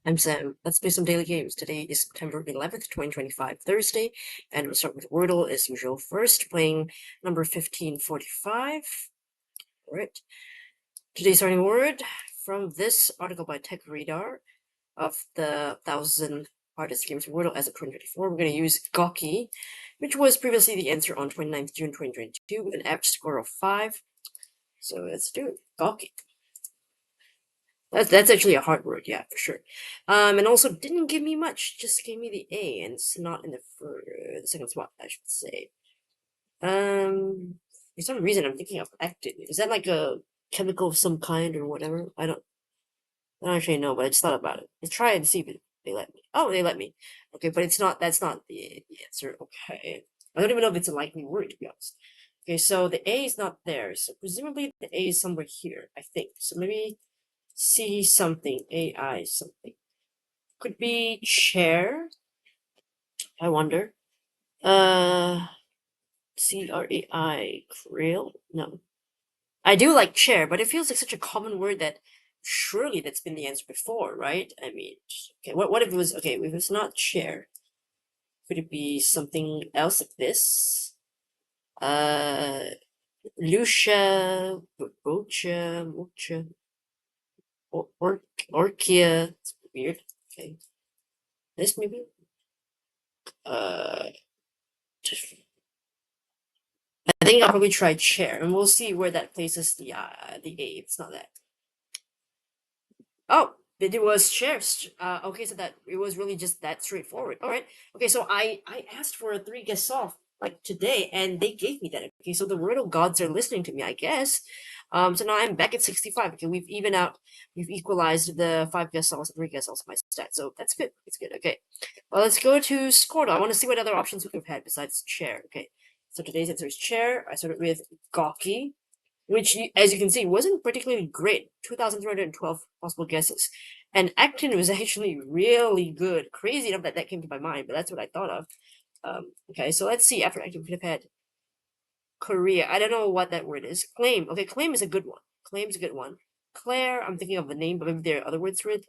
I'm Sam. Let's play some daily games. Today is September 11th, 2025, Thursday, and we'll start with Wordle as usual. First, playing number 1545. Alright. Today's starting word from this article by Tech Radar of the 1000 hardest games of Wordle as of 2024. We're going to use Gawky, which was previously the answer on 29th June 2022, an average score of 5. So let's do it. Gawky. That's actually a hard word, yeah, for sure. And also didn't give me much, just gave me the A, and it's not in the second spot, I should say. For some reason I'm thinking of actin. Is that like a chemical of some kind or whatever? I don't actually know, but I just thought about it. Let's try and see if they let me. Oh, they let me. Okay, but that's not the answer. Okay. I don't even know if it's a likely word, to be honest. Okay, so the A is not there, so presumably the A is somewhere here, I think. So maybe C something, AI something. Could be chair, I wonder. CRAI, Krill? No. I do like chair, but it feels like such a common word that surely that's been the answer before, right? I mean, okay, what if it was, okay, if it's not chair, could it be something else like this? Lucia, Bocha, Mocha, Orchia, it's weird, okay. This maybe? Uh, I think I'll probably try chair, and we'll see where that places the A. It's not that. Oh, it was chairs. Okay, so that it was really just that straightforward. All right. Okay, so I asked for a 3 guess solve like today, and they gave me that. Okay, so the Wordle gods are listening to me, I guess. So now I'm back at 65. Okay, we've equalized the 5 guess solves and 3 guess solves of my stats. So that's good. It's good. Okay. Well, let's go to Squirtle. I want to see what other options we could have had besides chair. Okay. So today's answer is chair. I started with Gawky, which, as you can see, wasn't particularly great. 2,312 possible guesses. And actin was actually really good. Crazy enough that that came to my mind, but that's what I thought of. Okay, so let's see. After actin, we could have had Korea. I don't know what that word is. Claim. Okay, claim is a good one. Claim's a good one. Claire, I'm thinking of the name, but maybe there are other words for it.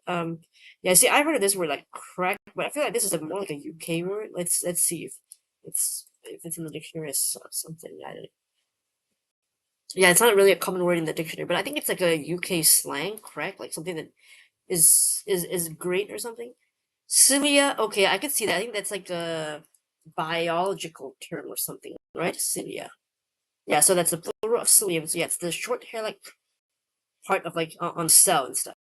Yeah, see, I've heard of this word like crack, but I feel like this is more like a UK word. Let's see if it's in the dictionary as something. I don't know. Yeah, it's not really a common word in the dictionary, but I think it's like a UK slang, correct? Like something that is great or something. Cilia, okay, I could see that. I think that's like a biological term or something, right? Cilia. Yeah, so that's the plural of cilium. So yeah, it's the short hair like part of like on cell and stuff.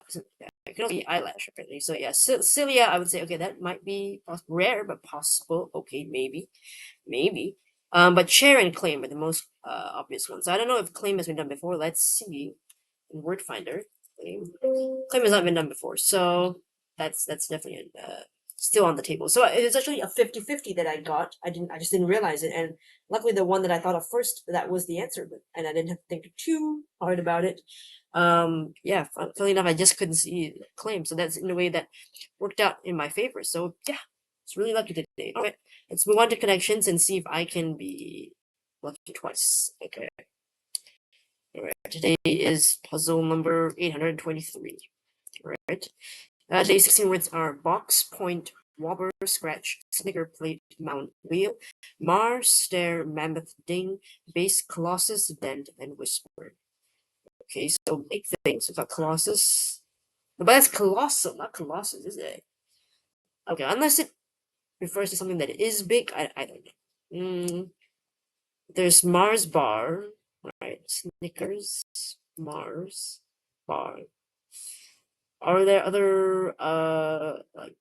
Yeah, it can also be eyelash apparently. So yeah, cilia, I would say okay, that might be rare but possible. Okay, maybe. But share and claim are the most obvious ones. I don't know if claim has been done before. Let's see in Word Finder. Claim has not been done before, so that's definitely still on the table. So it was actually a 50-50 that I got. I just didn't realize it, and luckily the one that I thought of first, that was the answer, and I didn't have to think too hard about it. Yeah, funny enough, I just couldn't see claim, so that's in a way that worked out in my favor. So yeah, it's really lucky today. All right, let's move on to connections and see if I can be lucky twice. Okay. All right, today is puzzle number 823. All right. Today's 16 words are box, point, wobber, scratch, snicker, plate, mount, wheel, mar, stare, mammoth, ding, base, colossus, dent, and whisper. Okay, so big things. We've got colossus. But that's colossal, not colossus, is it? Okay, unless it refers to something that is big, I don't know. There's Mars bar, right? Snickers, Mars bar. Are there other like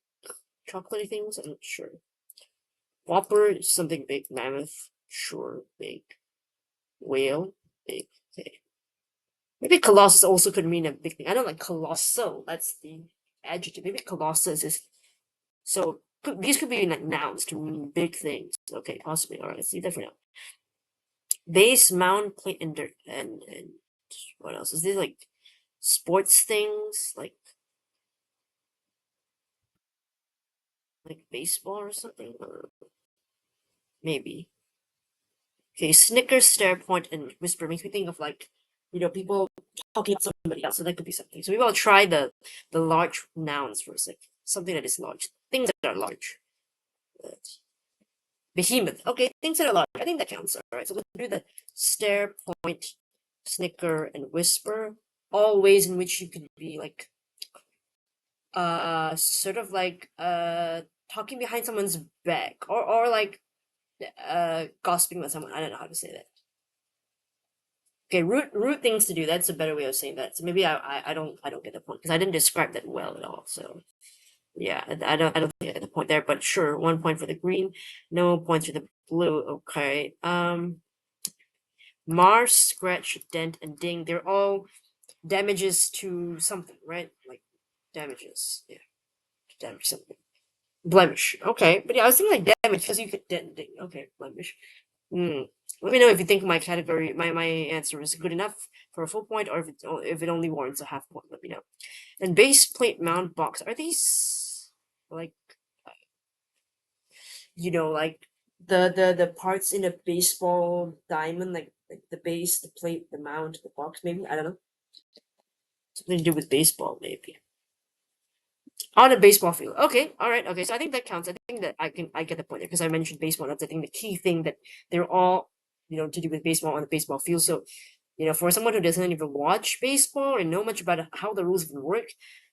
chocolatey things? I'm not sure. Whopper, something big. Mammoth, sure, big. Whale, big. Okay. Maybe colossus also could mean a big thing. I don't like colossal. That's the adjective. Maybe colossus is so. These could be like nouns to mean big things. Okay, possibly. All right, let's see that for now. Base, mound, plate, and dirt, and what else? Is this like sports things like baseball or something, or maybe. Okay, Snickers, stare, point, and whisper makes me think of like people talking about somebody else. So that could be something. So maybe I'll try the large nouns for a second. Something that is large. Things that are large. Behemoth. Okay, things that are large. I think that counts. All right. So let's do the stare, point, snicker, and whisper. All ways in which you could be like sort of like talking behind someone's back, or like gossiping with someone. I don't know how to say that. Okay, rude things to do. That's a better way of saying that. So maybe I don't get the point because I didn't describe that well at all. So yeah, I don't think I get the point there. But sure, 1 point for the green, no points for the blue. Okay. Mar, scratch, dent, and ding. They're all damages to something, right? Like damages. Yeah, damage something. Blemish. Okay, but yeah, I was thinking like damage because you could dent and ding. Okay, blemish. Hmm. Let me know if you think my category, my answer is good enough for a full point, or if it only warrants a half point. Let me know. And base plate mount box, are these like like the parts in a baseball diamond, like the base, the plate, the mount, the box? Maybe I don't know. Something to do with baseball, maybe. On a baseball field. Okay, all right, okay. So I think that counts. I think that I get the point there because I mentioned baseball. That's I think the key thing that they're all to do with baseball on the baseball field. So for someone who doesn't even watch baseball or know much about how the rules even work,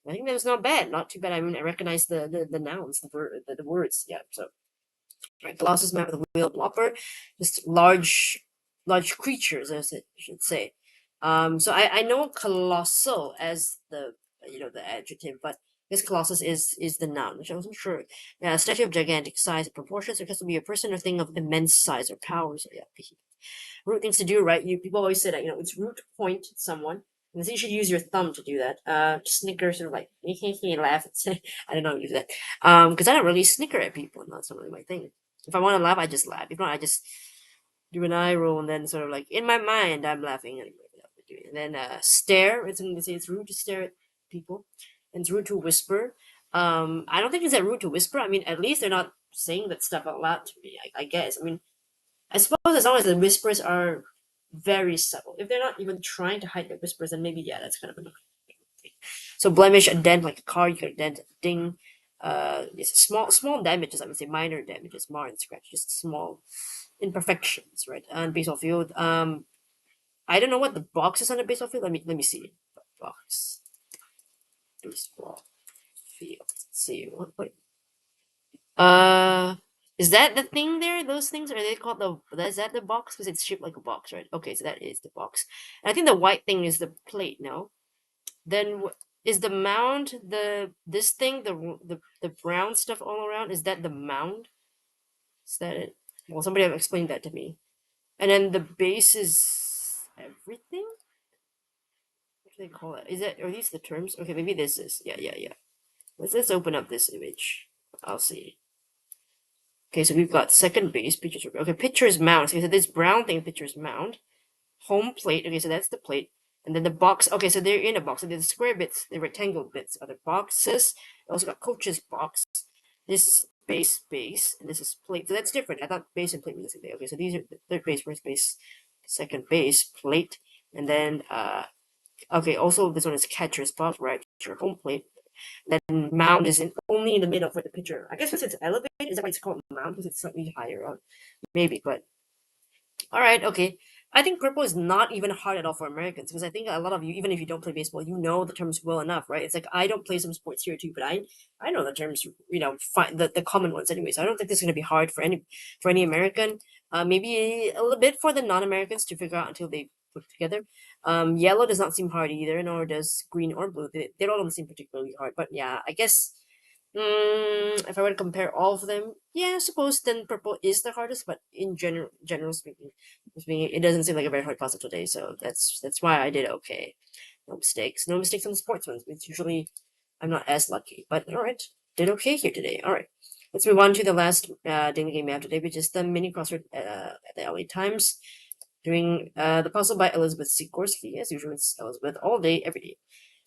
I think that was not bad. Not too bad. I mean, I recognize the nouns, the words. Yeah. So right, Colossus map with a wheel blopper, just large creatures, as it should say. So I know colossal as the adjective, but this colossus is the noun, which I wasn't sure. Yeah, a statue of gigantic size and proportions. It has to be a person or thing of immense size or power. So yeah, rude things to do, right? People always say that it's rude to point at someone. And so you should use your thumb to do that. Snicker, sort of like laugh and say, I don't know, use that. Because I don't really snicker at people. That's not really my thing. If I want to laugh, I just laugh. If not, I just do an eye roll and then sort of like in my mind, I'm laughing anyway. And then stare. It's rude to stare at people, and it's rude to whisper. I don't think it's that rude to whisper. I mean, at least they're not saying that stuff out loud to me. I guess. I mean, I suppose as long as the whispers are very subtle. If they're not even trying to hide their whispers, then maybe yeah, that's kind of annoying. So blemish, a dent like a car, you got a dent, ding. It's small damages. I would say minor damages, mar and scratch, just small imperfections, right? And baseball field. I don't know what the box is on the baseball field. Let me see. Box baseball field. Let's see what uh, is that the thing there? Those things are they called is that the box? Because it's shaped like a box, right? Okay, so that is the box. And I think the white thing is the plate. No, then is the mound this thing the brown stuff all around? Is that the mound? Is that it? Well, somebody have explained that to me. And then the base is everything. What do they call it? Is that are these the terms? Okay, maybe this is yeah. Let's open up this image. I'll see. Okay, so we've got second base, pitcher's okay, pitcher's mound. Okay, so this brown thing, pitcher's mound. Home plate. Okay, so that's the plate. And then the box. Okay, so they're in a box. So the square bits, the rectangle bits are the boxes. Also got coach's box. This is base, and this is plate. So that's different. I thought base and plate were the same thing. Okay, so these are the third base, first base, second base, plate, and then okay, also this one is catcher's box, right? Your home plate. Then mound is only in the middle for the pitcher. I guess because it's elevated, is that why it's called mound? Because it's slightly higher up, maybe. But all right, okay. I think purple is not even hard at all for Americans because I think a lot of you, even if you don't play baseball, you know the terms well enough, right? It's like I don't play some sports here too, but I know the terms, the common ones anyway. So I don't think this is going to be hard for any American. Maybe a little bit for the non-Americans to figure out until they put it together. Yellow does not seem hard either, nor does green or blue. They all don't seem particularly hard, but yeah, I guess if I were to compare all of them, yeah, I suppose then purple is the hardest. But in general speaking, it doesn't seem like a very hard puzzle today. So that's why I did okay. No mistakes, no mistakes on the sports ones. It's usually I'm not as lucky, but all right, did okay here today. All right, let's move on to the last daily game we have today, which is the mini crossword at the LA Times. Doing the puzzle by Elizabeth Sikorsky, as usual. It's Elizabeth all day, every day.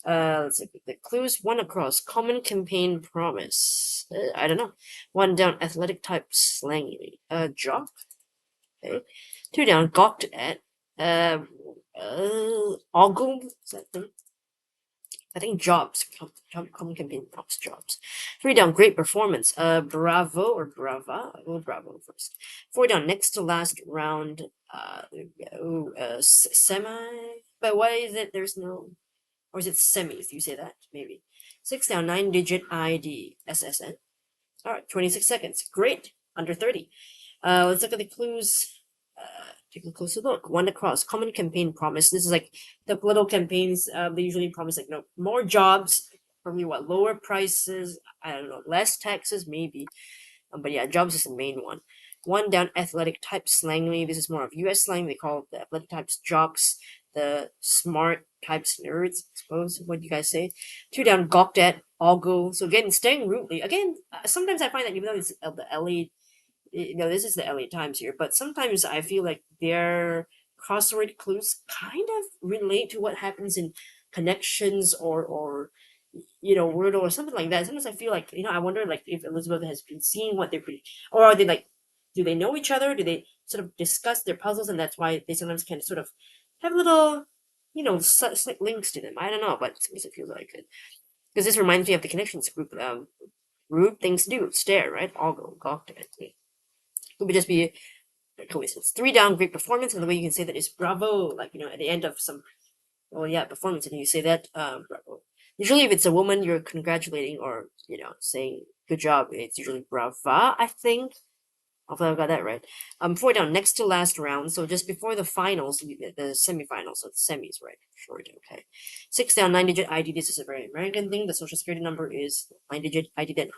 Let's see. The clues: one across, common campaign promise. I don't know. One down, athletic type slangily. Jock. Okay. Two down, gawked at. Um, Ogle, is that thing? I think jobs. Common campaign prompts jobs. 3 down, great performance. Bravo or brava? Well, bravo first. 4 down, next to last round. There we go. Semi. But why is it? There's no. Or is it semis? Do you say that? Maybe. 6 down, 9-digit ID. SSN. All right, 26 seconds. Great. Under 30. Let's look at the clues. Take a closer look. One across. Common campaign promise. This is like the political campaigns. They usually promise like more jobs, probably what lower prices. I don't know, less taxes maybe. But yeah, jobs is the main one. 1 down, athletic type slangly. This is more of U.S. slang. They call the athletic types jocks. The smart types nerds. I suppose. What do you guys say? 2 down, gawked at. Ogle. So again, staying rudely. Again, sometimes I find that even though it's the LA, this is the LA Times here, but sometimes I feel like their crossword clues kind of relate to what happens in connections or Wordle or something like that. Sometimes I feel like I wonder like if Elizabeth has been seeing what they're or are they like, do they know each other? Do they sort of discuss their puzzles, and that's why they sometimes can sort of have little slight links to them. I don't know, but sometimes it feels like it because this reminds me of the connections group. Rude things to do, stare, right? All go gawked at me. It would just be a coincidence. 3 down, great performance, and the way you can say that is bravo, like at the end of some, well, yeah, performance, and you say that bravo. Usually, if it's a woman, you're congratulating or saying good job. It's usually brava, I think. Hopefully, I got that right. 4 down, next to last round, so just before the finals, the semifinals, so the semis, right? Short, okay. 6 down, 9-digit ID. This is a very American thing. The social security number is 9-digit ID that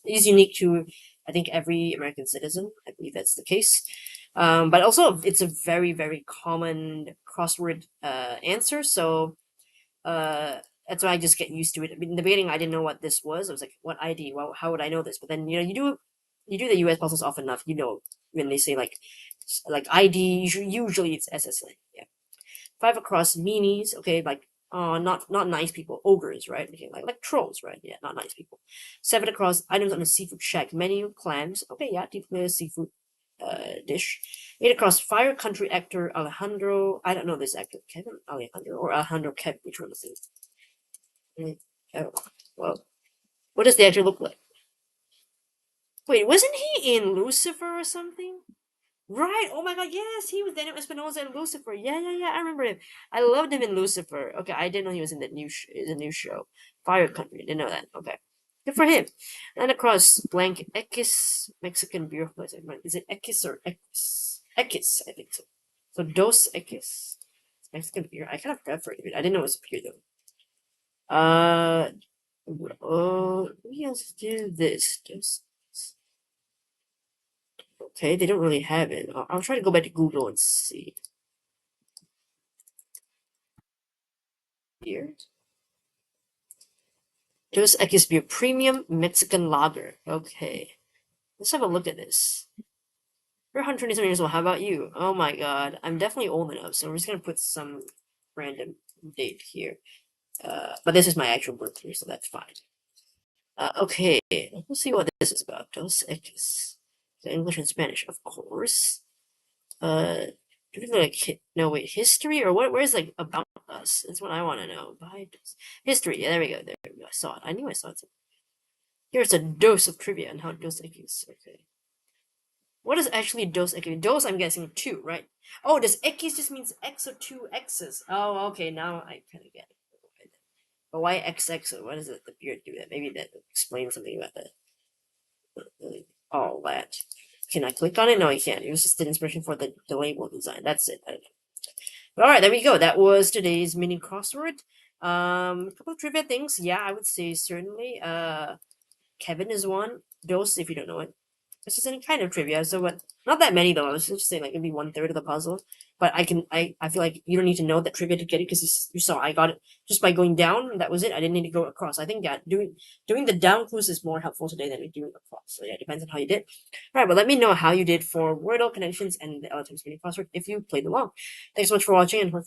is unique to, I think, every American citizen. I believe that's the case. But also, it's a very, very common crossword answer. So that's why I just get used to it. I mean, in the beginning, I didn't know what this was. I was like, "What ID? Well, how would I know this?" But then you do the U.S. puzzles often enough. When they say like ID, usually it's SSA. Yeah, 5 across meanies. Okay, like not nice people, ogres, right? Okay, like trolls, right? Yeah, not nice people. 7 across, items on the seafood shack menu, clams. Okay, yeah, deep seafood dish. 8 across, fire country actor Alejandro. I don't know this actor, Kevin Alejandro or Alejandro Kevin. Which one is it? Oh, well, what does the actor look like? Wait, wasn't he in Lucifer or something? Right. Oh my God. Yes, he was Daniel Espinosa in Lucifer. Yeah, yeah, yeah. I remember him. I loved him in Lucifer. Okay, I didn't know he was in the new show, Fire Country. Didn't know that. Okay, good for him. And across blank X Mexican beer place. Is it X or X? X, I think so. So Dos X Mexican beer. I kind of forgot for it. I didn't know it was a beer though. We else do this. Just okay. They don't really have it. I'll try to go back to Google and see. Here. Dos Equis Beer Premium Mexican Lager. Okay. Let's have a look at this. You're 127 years old. How about you? Oh my god. I'm definitely old enough, so we're just gonna put some random date here. But this is my actual birthday, so that's fine. Okay. Let's see what this is about. Dos Equis. The English and Spanish, of course. Do we like no wait, history or what? Where's like about us? That's what I want to know. By history. Yeah, there we go. There we go. I saw it. I knew I saw it. Here's a dose of trivia on how Dos Equis. Okay. What is actually Dos Equis? Dos, I'm guessing two, right? Oh, does Equis just means X or two X's? Oh, okay. Now I kind of get it. But why XX? What does the beard do that? Maybe that explains something about that. All that. Can I click on it? No, I can't. It was just an inspiration for the label design. That's it. All right, there we go. That was today's mini crossword. A couple of trivia things. Yeah, I would say certainly. Kevin is one. Dos, if you don't know it. This is any kind of trivia, so but not that many though. I was just saying like maybe 1/3 of the puzzle. But I feel like you don't need to know that trivia to get it because you saw I got it just by going down. That was it. I didn't need to go across. I think that doing the down clues is more helpful today than doing across. So yeah, it depends on how you did. All right, but let me know how you did for Wordle connections and the L times mini crossword if you played along. Thanks so much for watching and for